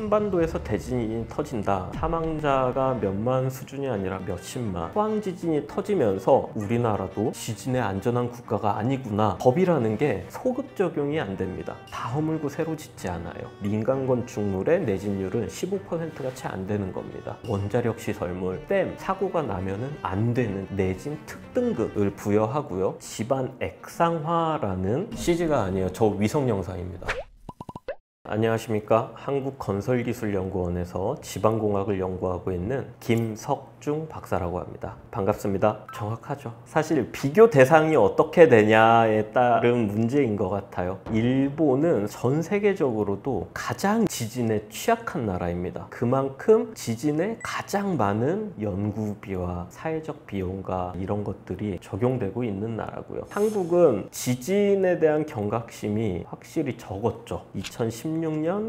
한반도에서 대지진이 터진다. 사망자가 몇만 수준이 아니라 몇십만. 포항 지진이 터지면서 우리나라도 지진에 안전한 국가가 아니구나. 법이라는 게 소급 적용이 안 됩니다. 다 허물고 새로 짓지 않아요. 민간 건축물의 내진율은 15%가 채 안 되는 겁니다. 원자력 시설물, 댐, 사고가 나면은 안 되는 내진 특등급을 부여하고요. 집안 액상화라는 CG가 아니에요. 저 위성 영상입니다. 안녕하십니까. 한국건설기술연구원에서 지방공학을 연구하고 있는 김석중 박사라고 합니다. 반갑습니다. 정확하죠. 사실 비교 대상이 어떻게 되냐에 따른 문제인 것 같아요. 일본은 전 세계적으로도 가장 지진에 취약한 나라입니다. 그만큼 지진에 가장 많은 연구비와 사회적 비용과 이런 것들이 적용되고 있는 나라고요. 한국은 지진에 대한 경각심이 확실히 적었죠. 2016년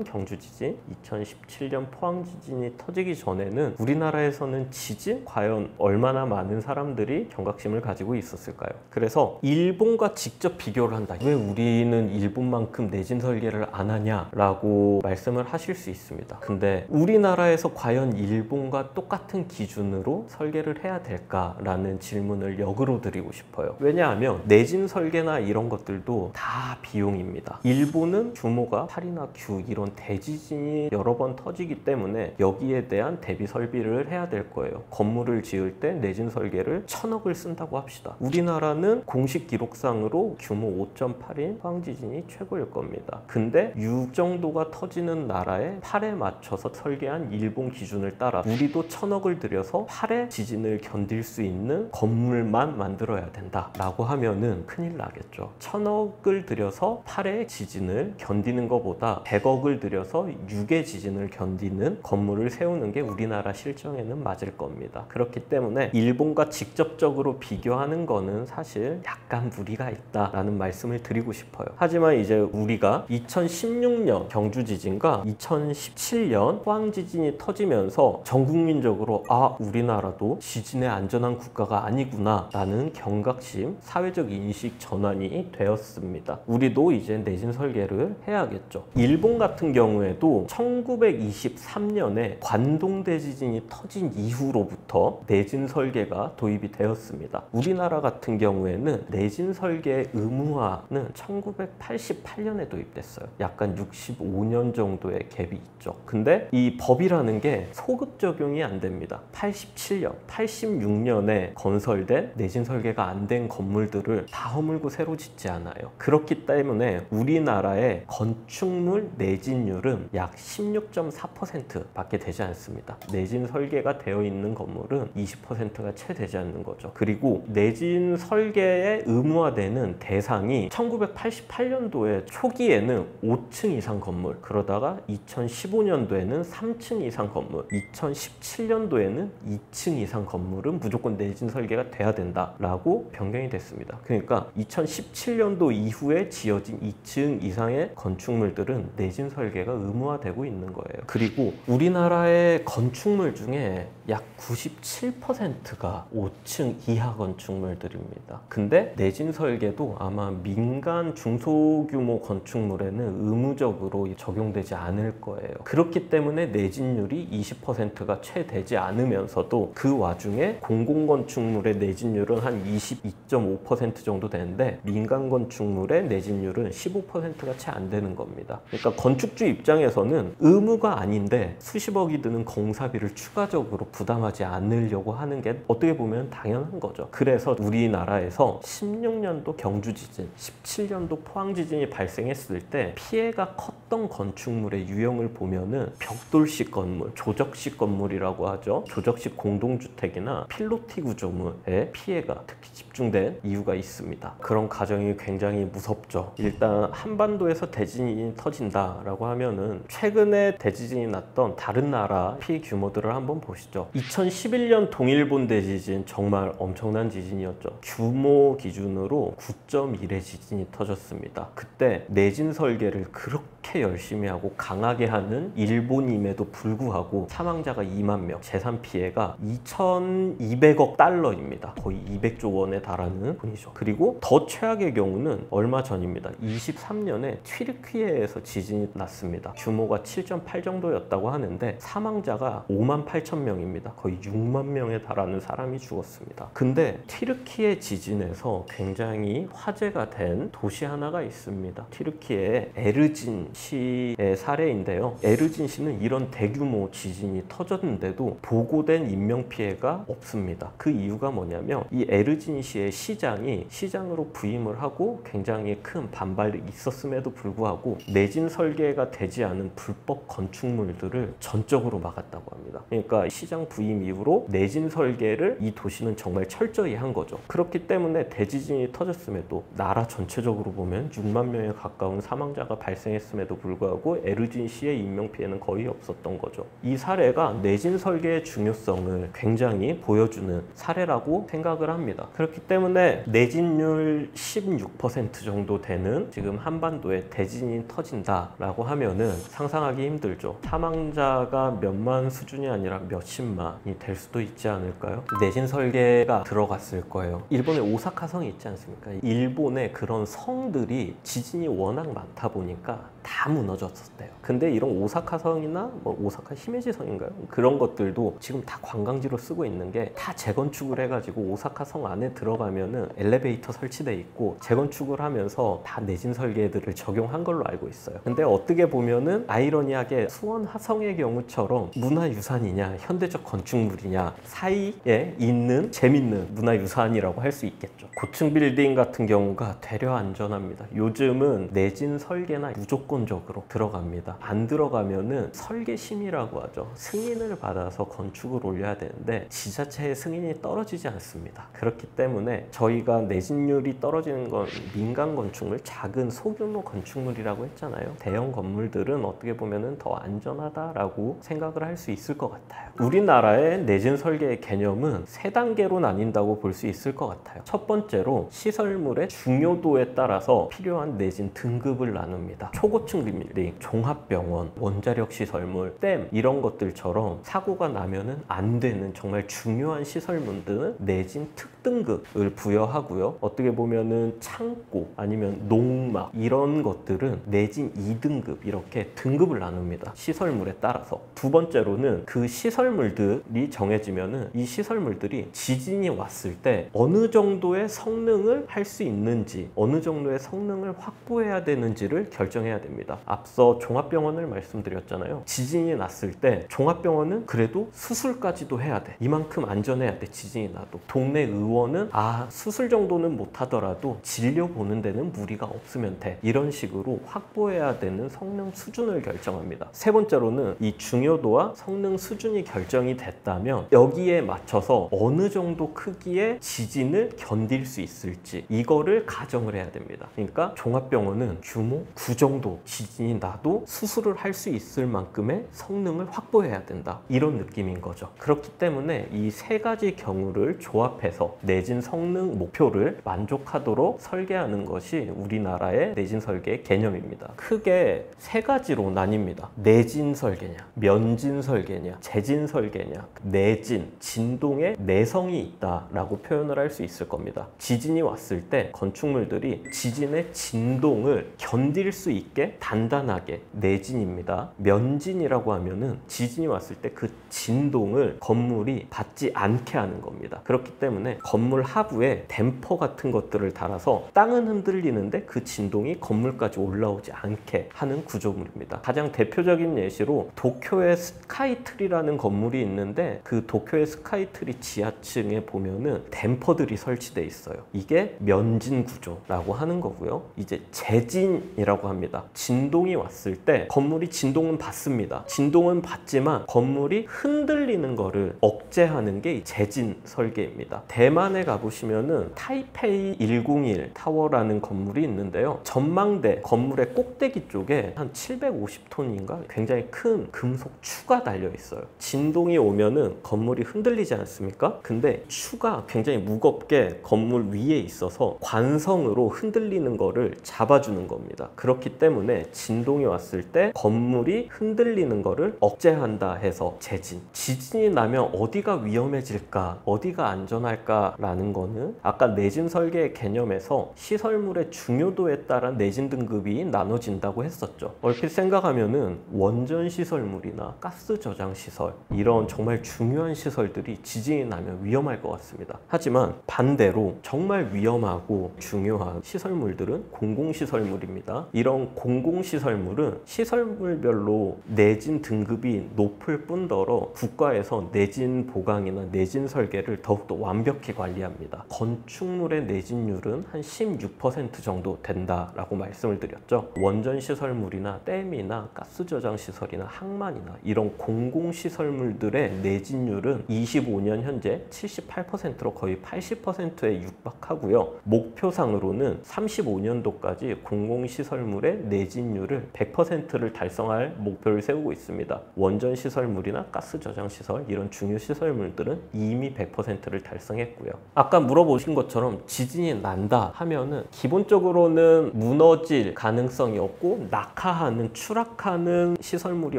경주지진, 2017년 포항지진이 터지기 전에는 우리나라에서는 지진? 과연 얼마나 많은 사람들이 경각심을 가지고 있었을까요? 그래서 일본과 직접 비교를 한다. 왜 우리는 일본만큼 내진 설계를 안 하냐? 라고 말씀을 하실 수 있습니다. 근데 우리나라에서 과연 일본과 똑같은 기준으로 설계를 해야 될까라는 질문을 역으로 드리고 싶어요. 왜냐하면 내진 설계나 이런 것들도 다 비용입니다. 일본은 규모가 8이나 9 이런 대지진이 여러 번 터지기 때문에 여기에 대한 대비 설비를 해야 될 거예요. 건물을 지을 때 내진 설계를 1000억을 쓴다고 합시다. 우리나라는 공식 기록상으로 규모 5.8인 포항지진이 최고일 겁니다. 근데 6 정도가 터지는 나라에 8에 맞춰서 설계한 일본 기준을 따라 우리도 1000억을 들여서 8의 지진을 견딜 수 있는 건물만 만들어야 된다 라고 하면은 큰일 나겠죠. 1000억을 들여서 8의 지진을 견디는 것보다 100억을 들여서 6의 지진을 견디는 건물을 세우는 게 우리나라 실정에는 맞을 겁니다. 그렇기 때문에 일본과 직접적으로 비교하는 거는 사실 약간 무리가 있다라는 말씀을 드리고 싶어요. 하지만 이제 우리가 2016년 경주지진과 2017년 포항지진이 터지면서 전국민적으로 우리나라도 지진에 안전한 국가가 아니구나 라는 경각심, 사회적 인식 전환이 되었습니다. 우리도 이제 내진 설계를 해야겠죠. 일본 같은 경우에도 1923년에 관동대지진이 터진 이후로부터 내진 설계가 도입이 되었습니다. 우리나라 같은 경우에는 내진 설계 의무화는 1988년에 도입됐어요. 약간 65년 정도의 갭이 있죠. 근데 이 법이라는 게 소급 적용이 안 됩니다. 87년, 86년에 건설된 내진 설계가 안 된 건물들을 다 허물고 새로 짓지 않아요. 그렇기 때문에 우리나라의 건축물 내진율은 약 16.4% 밖에 되지 않습니다. 내진 설계가 되어 있는 건물은 20%가 채 되지 않는 거죠. 그리고 내진 설계에 의무화되는 대상이 1988년도에 초기에는 5층 이상 건물, 그러다가 2015년도에는 3층 이상 건물, 2017년도에는 2층 이상 건물은 무조건 내진 설계가 돼야 된다라고 변경이 됐습니다. 그러니까 2017년도 이후에 지어진 2층 이상의 건축물들은 내진 설계가 의무화되고 있는 거예요. 그리고 우리나라의 건축물 중에 약 97%가 5층 이하 건축물들입니다. 근데 내진 설계도 아마 민간 중소규모 건축물에는 의무적으로 적용되지 않을 거예요. 그렇기 때문에 내진율이 20%가 채 되지 않으면서도 그 와중에 공공건축물의 내진율은 한 22.5% 정도 되는데 민간 건축물의 내진율은 15%가 채 안 되는 겁니다. 그러니까 건축주 입장에서는 의무가 아닌데 수십억이 드는 공사비를 추가적으로 부담하지 않으려고 하는 게 어떻게 보면 당연한 거죠. 그래서 우리나라에서 16년도 경주지진, 17년도 포항지진이 발생했을 때 피해가 컸던 건축물의 유형을 보면은 벽돌식 건물, 조적식 건물이라고 하죠. 조적식 공동주택이나 필로티 구조물의 피해가 특히 집중된 이유가 있습니다. 그런 가정이 굉장히 무섭죠. 일단 한반도에서 대지진이 터진다라고 하면은 최근에 대지진이 났던 다른 나라 피해 규모들을 한번 보시죠. 2011년 동일본 대지진 정말 엄청난 지진이었죠. 규모 기준으로 9.1의 지진이 터졌습니다. 그때 내진 설계를 그렇게 열심히 하고 강하게 하는 일본임에도 불구하고 사망자가 2만 명, 재산 피해가 2,200억 달러입니다. 거의 200조 원에 달하는 돈이죠. 그리고 더 최악의 경우는 얼마 전입니다. 23년에 튀르키예에서 지진이 지진이 났습니다. 규모가 7.8 정도였다고 하는데 사망자가 58,000명입니다. 거의 6만 명에 달하는 사람이 죽었습니다. 근데 튀르키예 지진에서 굉장히 화제가 된 도시 하나가 있습니다. 튀르키예의 에르진 시의 사례인데요. 에르진 시는 이런 대규모 지진이 터졌는데도 보고된 인명피해가 없습니다. 그 이유가 뭐냐면 이 에르진 시의 시장이 시장으로 부임을 하고 굉장히 큰 반발이 있었음에도 불구하고 내진 설계가 되지 않은 불법 건축물들을 전적으로 막았다고 합니다. 그러니까 시장 부임 이후로 내진 설계를 이 도시는 정말 철저히 한 거죠. 그렇기 때문에 대지진이 터졌음에도 나라 전체적으로 보면 6만 명에 가까운 사망자가 발생했음에도 불구하고 에르진 시의 인명피해는 거의 없었던 거죠. 이 사례가 내진 설계의 중요성을 굉장히 보여주는 사례라고 생각을 합니다. 그렇기 때문에 내진율 16% 정도 되는 지금 한반도에 대지진이 터진다라고 하면은 상상하기 힘들죠. 사망자가 몇만 수준이 아니라 몇십만이 될 수도 있지 않을까요? 내진 설계가 들어갔을 거예요. 일본에 오사카성이 있지 않습니까? 일본의 그런 성들이 지진이 워낙 많다 보니까 다 무너졌었대요. 근데 이런 오사카성이나 뭐 오사카 히메지성인가요? 그런 것들도 지금 다 관광지로 쓰고 있는 게 다 재건축을 해가지고 오사카성 안에 들어가면은 엘리베이터 설치돼 있고 재건축을 하면서 다 내진 설계들을 적용한 걸로 알고 있어요. 근데 어떻게 보면은 아이러니하게 수원 화성의 경우처럼 문화유산이냐 현대적 건축물이냐 사이에 있는 재밌는 문화유산이라고 할 수 있겠죠. 고층 빌딩 같은 경우가 되려 안전합니다. 요즘은 내진 설계나 무조건적으로 들어갑니다. 안 들어가면은 설계심의라고 하죠. 승인을 받아서 건축을 올려야 되는데 지자체의 승인이 떨어지지 않습니다. 그렇기 때문에 저희가 내진율이 떨어지는 건 민간 건축물, 작은 소규모 건축물이라고 했잖아요. 대형 건물들은 어떻게 보면은 더 안전하다라고 생각을 할 수 있을 것 같아요. 우리나라의 내진 설계의 개념은 3단계로 나뉜다고 볼 수 있을 것 같아요. 첫 번째로 시설물의 중요도에 따라서 필요한 내진 등급을 나눕니다. 초고층 빌딩, 종합병원, 원자력 시설물, 댐 이런 것들처럼 사고가 나면은 안 되는 정말 중요한 시설물들은 내진 특등급을 부여하고요. 어떻게 보면은 창고 아니면 농막 이런 것들은 내진 2등급 이렇게 등급을 나눕니다. 시설물에 따라서. 두 번째로는 그 시설물들이 정해지면은 이 시설물들이 지진이 왔을 때 어느 정도의 성능을 할 수 있는지 어느 정도의 성능을 확보해야 되는지를 결정해야 됩니다. 앞서 종합병원을 말씀드렸잖아요. 지진이 났을 때 종합병원은 그래도 수술까지도 해야 돼. 이만큼 안전해야 돼. 지진이 나도. 동네 의원은 수술 정도는 못하더라도 진료 보는 데는 무리가 없으면 돼. 이런 식으로 확보해야 되는 성능 수준을 결정합니다. 세 번째로는 이 중요도와 성능 수준이 결정이 됐다면 여기에 맞춰서 어느 정도 크기의 지진을 견딜 수 있을지 이거를 가정을 해야 됩니다. 그러니까 종합병원은 규모 9 정도 지진이 나도 수술을 할 수 있을 만큼의 성능을 확보해야 된다. 이런 느낌인 거죠. 그렇기 때문에 이 3가지 경우를 조합해서 내진 성능 목표를 만족하도록 설계하는 것이 우리나라의 내진 설계의 개념입니다. 크게 3가지로 나뉩니다. 내진 설계냐, 면진 설계냐, 재진 설계냐. 내진, 진동에 내성이 있다라고 표현을 할 수 있을 겁니다. 지진이 왔을 때 건축물들이 지진의 진동을 견딜 수 있게 단단하게 내진입니다. 면진이라고 하면은 지진이 왔을 때 그 진동을 건물이 받지 않게 하는 겁니다. 그렇기 때문에 건물 하부에 댐퍼 같은 것들을 달아서 땅은 흔들리는데 그 진동이 건물까지 올라오지 않게 하는 구조물입니다. 가장 대표적인 예시로 도쿄의 스카이트리라는 건물이 있는데 그 도쿄의 스카이트리 지하층에 보면은 댐퍼들이 설치되어 있어요. 이게 면진 구조라고 하는 거고요. 이제 재진이라고 합니다. 진동이 왔을 때 건물이 진동은 받습니다. 진동은 받지만 건물이 흔들리는 거를 억제하는 게 재진 설계입니다. 대만에 가보시면은 타이페이 101 타워라는 건물이 있는데요. 전망대 건물의 꼭대기 쪽에 한 750톤인가 굉장히 큰 금속 추가 달려 있어요. 진동이 오면은 건물이 흔들리지 않습니까? 근데 추가 굉장히 무겁게 건물 위에 있어서 관성으로 흔들리는 거를 잡아주는 겁니다. 그렇기 때문에 진동이 왔을 때 건물이 흔들리는 거를 억제한다 해서 재진. 지진이 나면 어디가 위험해질까, 어디가 안전할까라는 거는 아까 내진 설계의 개념에서 시설물의 중요도에 따라 내진 등급이 나눠진다고 난다고 했었죠. 얼핏 생각하면은 원전 시설물이나 가스 저장 시설, 이런 정말 중요한 시설들이 지진이 나면 위험할 것 같습니다. 하지만 반대로 정말 위험하고 중요한 시설물들은 공공시설물입니다. 이런 공공시설물은 시설물별로 내진 등급이 높을 뿐더러 국가에서 내진 보강이나 내진 설계를 더욱더 완벽히 관리합니다. 건축물의 내진율은 한 16% 정도 된다라고 말씀을 드렸죠. 원전 시설물이나 댐이나 가스 저장 시설이나 항만이나 이런 공공시설물들의 내진율은 25년 현재 78%로 거의 80%에 육박하고요. 목표상으로는 35년도까지 공공시설물의 내진율을 100%를 달성할 목표를 세우고 있습니다. 원전 시설물이나 가스 저장 시설, 이런 중요 시설물들은 이미 100%를 달성했고요. 아까 물어보신 것처럼 지진이 난다 하면은 기본적으로는 무너질 가능성이 없고 낙하하는, 추락하는 시설물이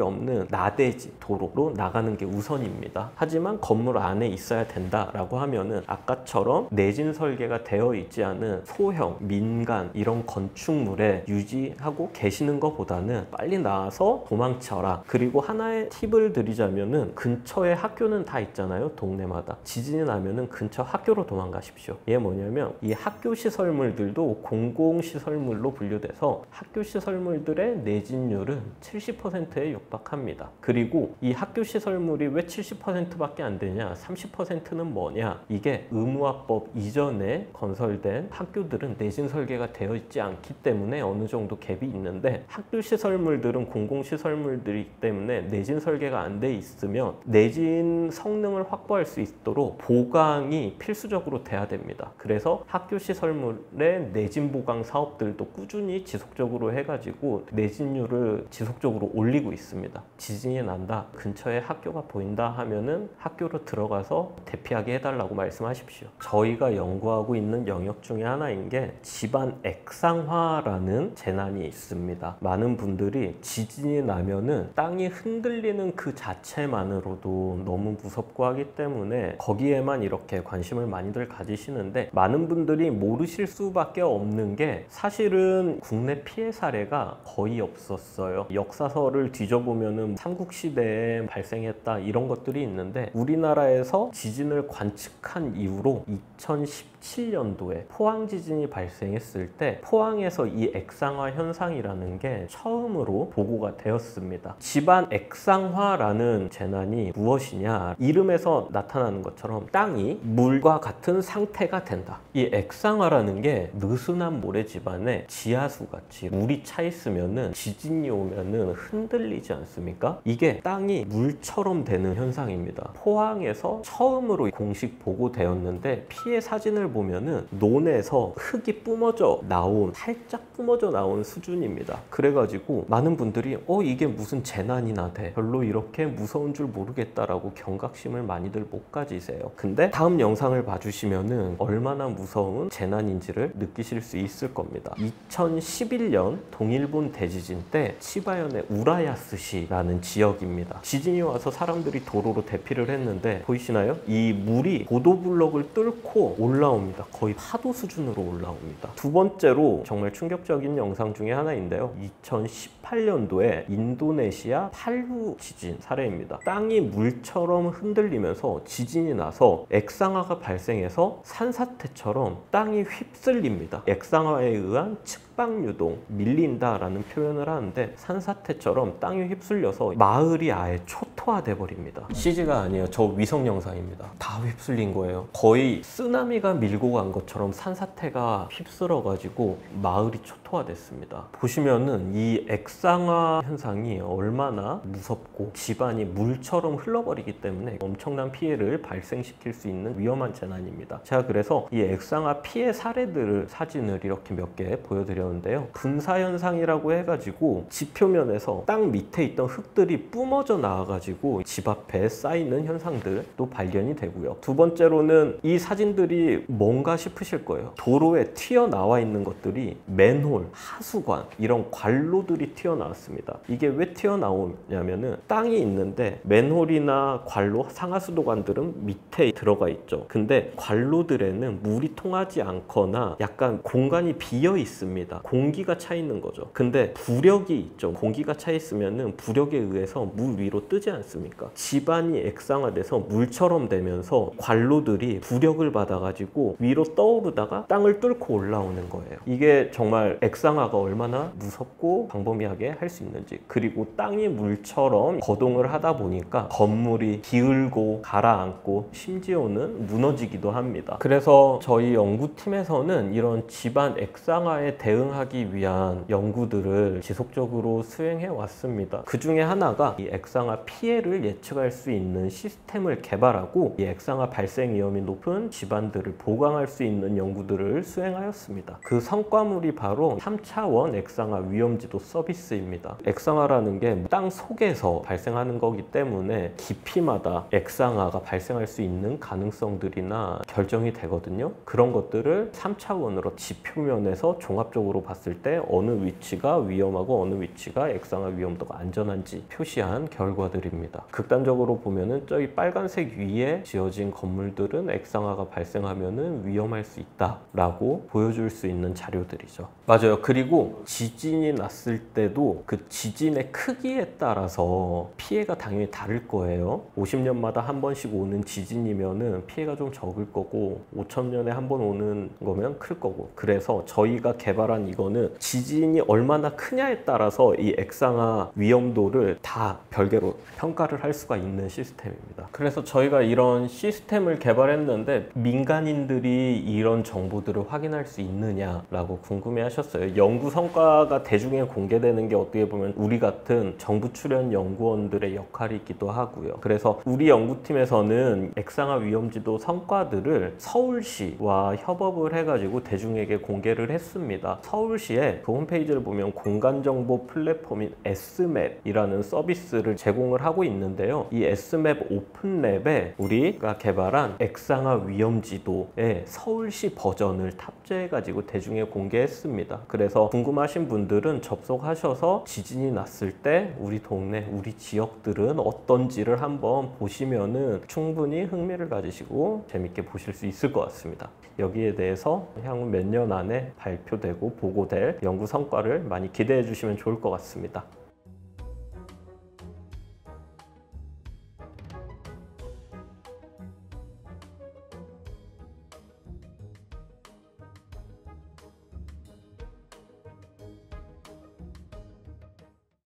없는 나대지, 도로로 나가는 게 우선입니다. 하지만 건물 안에 있어야 된다라고 하면은 아까처럼 내진 설계가 되어 있지 않은 소형, 민간 이런 건축물에 유지하고 계시는 것보다는 빨리 나와서 도망쳐라. 그리고 하나의 팁을 드리자면은 근처에 학교는 다 있잖아요. 동네마다. 지진이 나면은 근처 학교로 도망가십시오. 이게 뭐냐면 이 학교 시설물들도 공공시설물로 분류돼서 학교 시설물들의 내진율은 70%에 육박합니다. 그리고 이 학교 시설물이 왜 70%밖에 안 되냐? 30%는 뭐냐? 이게 의무화법 이전에 건설된 학교들은 내진 설계가 되어 있지 않기 때문에 어느 정도 갭이 있는데, 학교 시설물들은 공공시설물들이기 때문에 내진 설계가 안 돼 있으면 내진 성능을 확보할 수 있도록 보강이 필수적으로 돼야 됩니다. 그래서 학교 시설물의 내진 보강 사업들도 꾸준히 지속적으로 해가지고 내진율을 지속적으로 올리고 있습니다. 지진이 난다, 근처에 학교가 보인다 하면은 학교로 들어가서 대피하게 해달라고 말씀하십시오. 저희가 연구하고 있는 영역 중에 하나인 게 집안 액상화라는 재난이 있습니다. 많은 분들이 지진이 나면은 땅이 흔들리는 그 자체만으로도 너무 무섭고 하기 때문에 거기에만 이렇게 관심을 많이들 가지시는데, 많은 분들이 모르실 수밖에 없는 게 사실은 국내 피해 사례가 거의 없었어요. 역사서를 뒤져보면은 삼국시대에 발생했다 이런 것들이 있는데, 우리나라에서 지진을 관측한 이후로 2017년도에 포항 지진이 발생했을 때 포항에서 이 액상화 현상이라는 게 처음으로 보고가 되었습니다. 집안 액상화라는 재난이 무엇이냐? 이름에서 나타나는 것처럼 땅이 물과 같은 상태가 된다. 이 액상화라는 게 느슨한 모래 집안에 지하수 같이 물이 차 있으면은 지진이 오면은 흔들리지 않습니까? 이게 땅이 물처럼 되는 현상입니다. 포항에서 처음으로 공식 보고되었는데, 피해 사진을 보면은 논에서 흙이 뿜어져 나온, 살짝 뿜어져 나온 수준입니다. 그래가지고 많은 분들이 이게 무슨 재난이나 돼, 별로 이렇게 무서운 줄 모르겠다라고 경각심을 많이들 못 가지세요. 근데 다음 영상을 봐주시면은 얼마나 무서운 재난인지를 느끼실 수 있을 겁니다. 2011년 동일본 대지진 때 치바현의 우라야스시라는 지역입니다. 지진이 와서 사람들이 도로로 대피를 했는데 보이시나요? 이 물이 보도블럭을 뚫고 올라옵니다. 거의 파도 수준으로 올라옵니다. 두 번째로 정말 충격적인 영상 중에 하나인데요. 2018년도에 인도네시아 팔루 지진 사례입니다. 땅이 물처럼 흔들리면서 지진이 나서 액상화가 발생해서 산사태처럼 땅이 휩쓸립니다. 액상화에 의한 측방유동, 밀린다라는 표현을 하는데, 산사태처럼 땅이 휩쓸려서 마을이 아예 초토화돼 버립니다. CG가 아니에요. 저 위성 영상입니다. 다 휩쓸린 거예요. 거의 쓰나미가 밀고 간 것처럼 산사태가 휩쓸어가지고 마을이 초토화됐습니다. 보시면은 이 액상화 현상이 얼마나 무섭고 집안이 물처럼 흘러버리기 때문에 엄청난 피해를 발생시킬 수 있는 위험한 재난입니다. 제가 그래서 이 액상화 피해 사례들을, 사진을 이렇게 몇 개 보여드렸는데요. 분사 현상이라고 해가지고 지표면에서 땅 밑에 있던 흙들이 뿜어져 나와가지고 가지고 집 앞에 쌓이는 현상들도 발견이 되고요. 두 번째로는 이 사진들이 뭔가 싶으실 거예요. 도로에 튀어나와 있는 것들이 맨홀, 하수관 이런 관로들이 튀어나왔습니다. 이게 왜 튀어나오냐면은 땅이 있는데 맨홀이나 관로, 상하수도관들은 밑에 들어가 있죠. 근데 관로들에는 물이 통하지 않거나 약간 공간이 비어 있습니다. 공기가 차 있는 거죠. 근데 부력이 있죠. 공기가 차 있으면은 부력에 의해서 물 위로 뜨지 않습니까? 집안이 액상화돼서 물처럼 되면서 관로들이 부력을 받아가지고 위로 떠오르다가 땅을 뚫고 올라오는 거예요. 이게 정말 액상화가 얼마나 무섭고 광범위하게 할 수 있는지, 그리고 땅이 물처럼 거동을 하다 보니까 건물이 기울고 가라앉고 심지어는 무너지기도 합니다. 그래서 저희 연구팀에서는 이런 집안 액상화에 대응하기 위한 연구들을 지속적으로 수행해 왔습니다. 그 중에 하나가 이 액상화 피해를 예측할 수 있는 시스템을 개발하고 이 액상화 발생 위험이 높은 집안들을 보강할 수 있는 연구들을 수행하였습니다. 그 성과물이 바로 3차원 액상화 위험지도 서비스입니다. 액상화라는 게 땅 속에서 발생하는 거기 때문에 깊이마다 액상화가 발생할 수 있는 가능성들이나 결정이 되거든요. 그런 것들을 3차원으로 지표면에서 종합적으로 봤을 때 어느 위치가 위험하고 어느 위치가 액상화 위험도가 안전한지 표시한 결과들입니다. 극단적으로 보면은 저기 빨간색 위에 지어진 건물들은 액상화가 발생하면은 위험할 수 있다라고 보여줄 수 있는 자료들이죠. 맞아요. 그리고 지진이 났을 때도 그 지진의 크기에 따라서 피해가 당연히 다를 거예요. 50년마다 한 번씩 오는 지진이면은 피해가 좀 적을 거고 5,000년에 한 번 오는 거면 클 거고, 그래서 저희가 개발한 이거는 지진이 얼마나 크냐에 따라서 이 액상화 위험도를 다 별개로 평가를 할 수가 있는 시스템입니다. 그래서 저희가 이런 시스템을 개발했는데 민간인들이 이런 정보들을 확인할 수 있느냐라고 궁금해 하셨어요. 연구 성과가 대중에 공개되는 게 어떻게 보면 우리 같은 정부 출연 연구원들의 역할이기도 하고요. 그래서 우리 연구팀에서는 액상화 위험지도 성과들을 서울시와 협업을 해가지고 대중에게 공개를 했습니다. 서울시의 그 홈페이지를 보면 공간정보 플랫폼인 S맵이라는 서비스를 제공을 하고 있는데요. 이 S맵 오픈랩에 우리가 개발한 액상화 위험지도의 서울시 버전을 탑재해가지고 대중에 공개했습니다. 그래서 궁금하신 분들은 접속하셔서 지진이 났을 때 우리 동네, 우리 지역들은 어떤지를 한번 보시면은 충분히 흥미를 가지시고 재밌게 보실 수 있을 것 같습니다. 여기에 대해서 향후 몇 년 안에 발표되고 보고될 연구 성과를 많이 기대해 주시면 좋을 것 같습니다.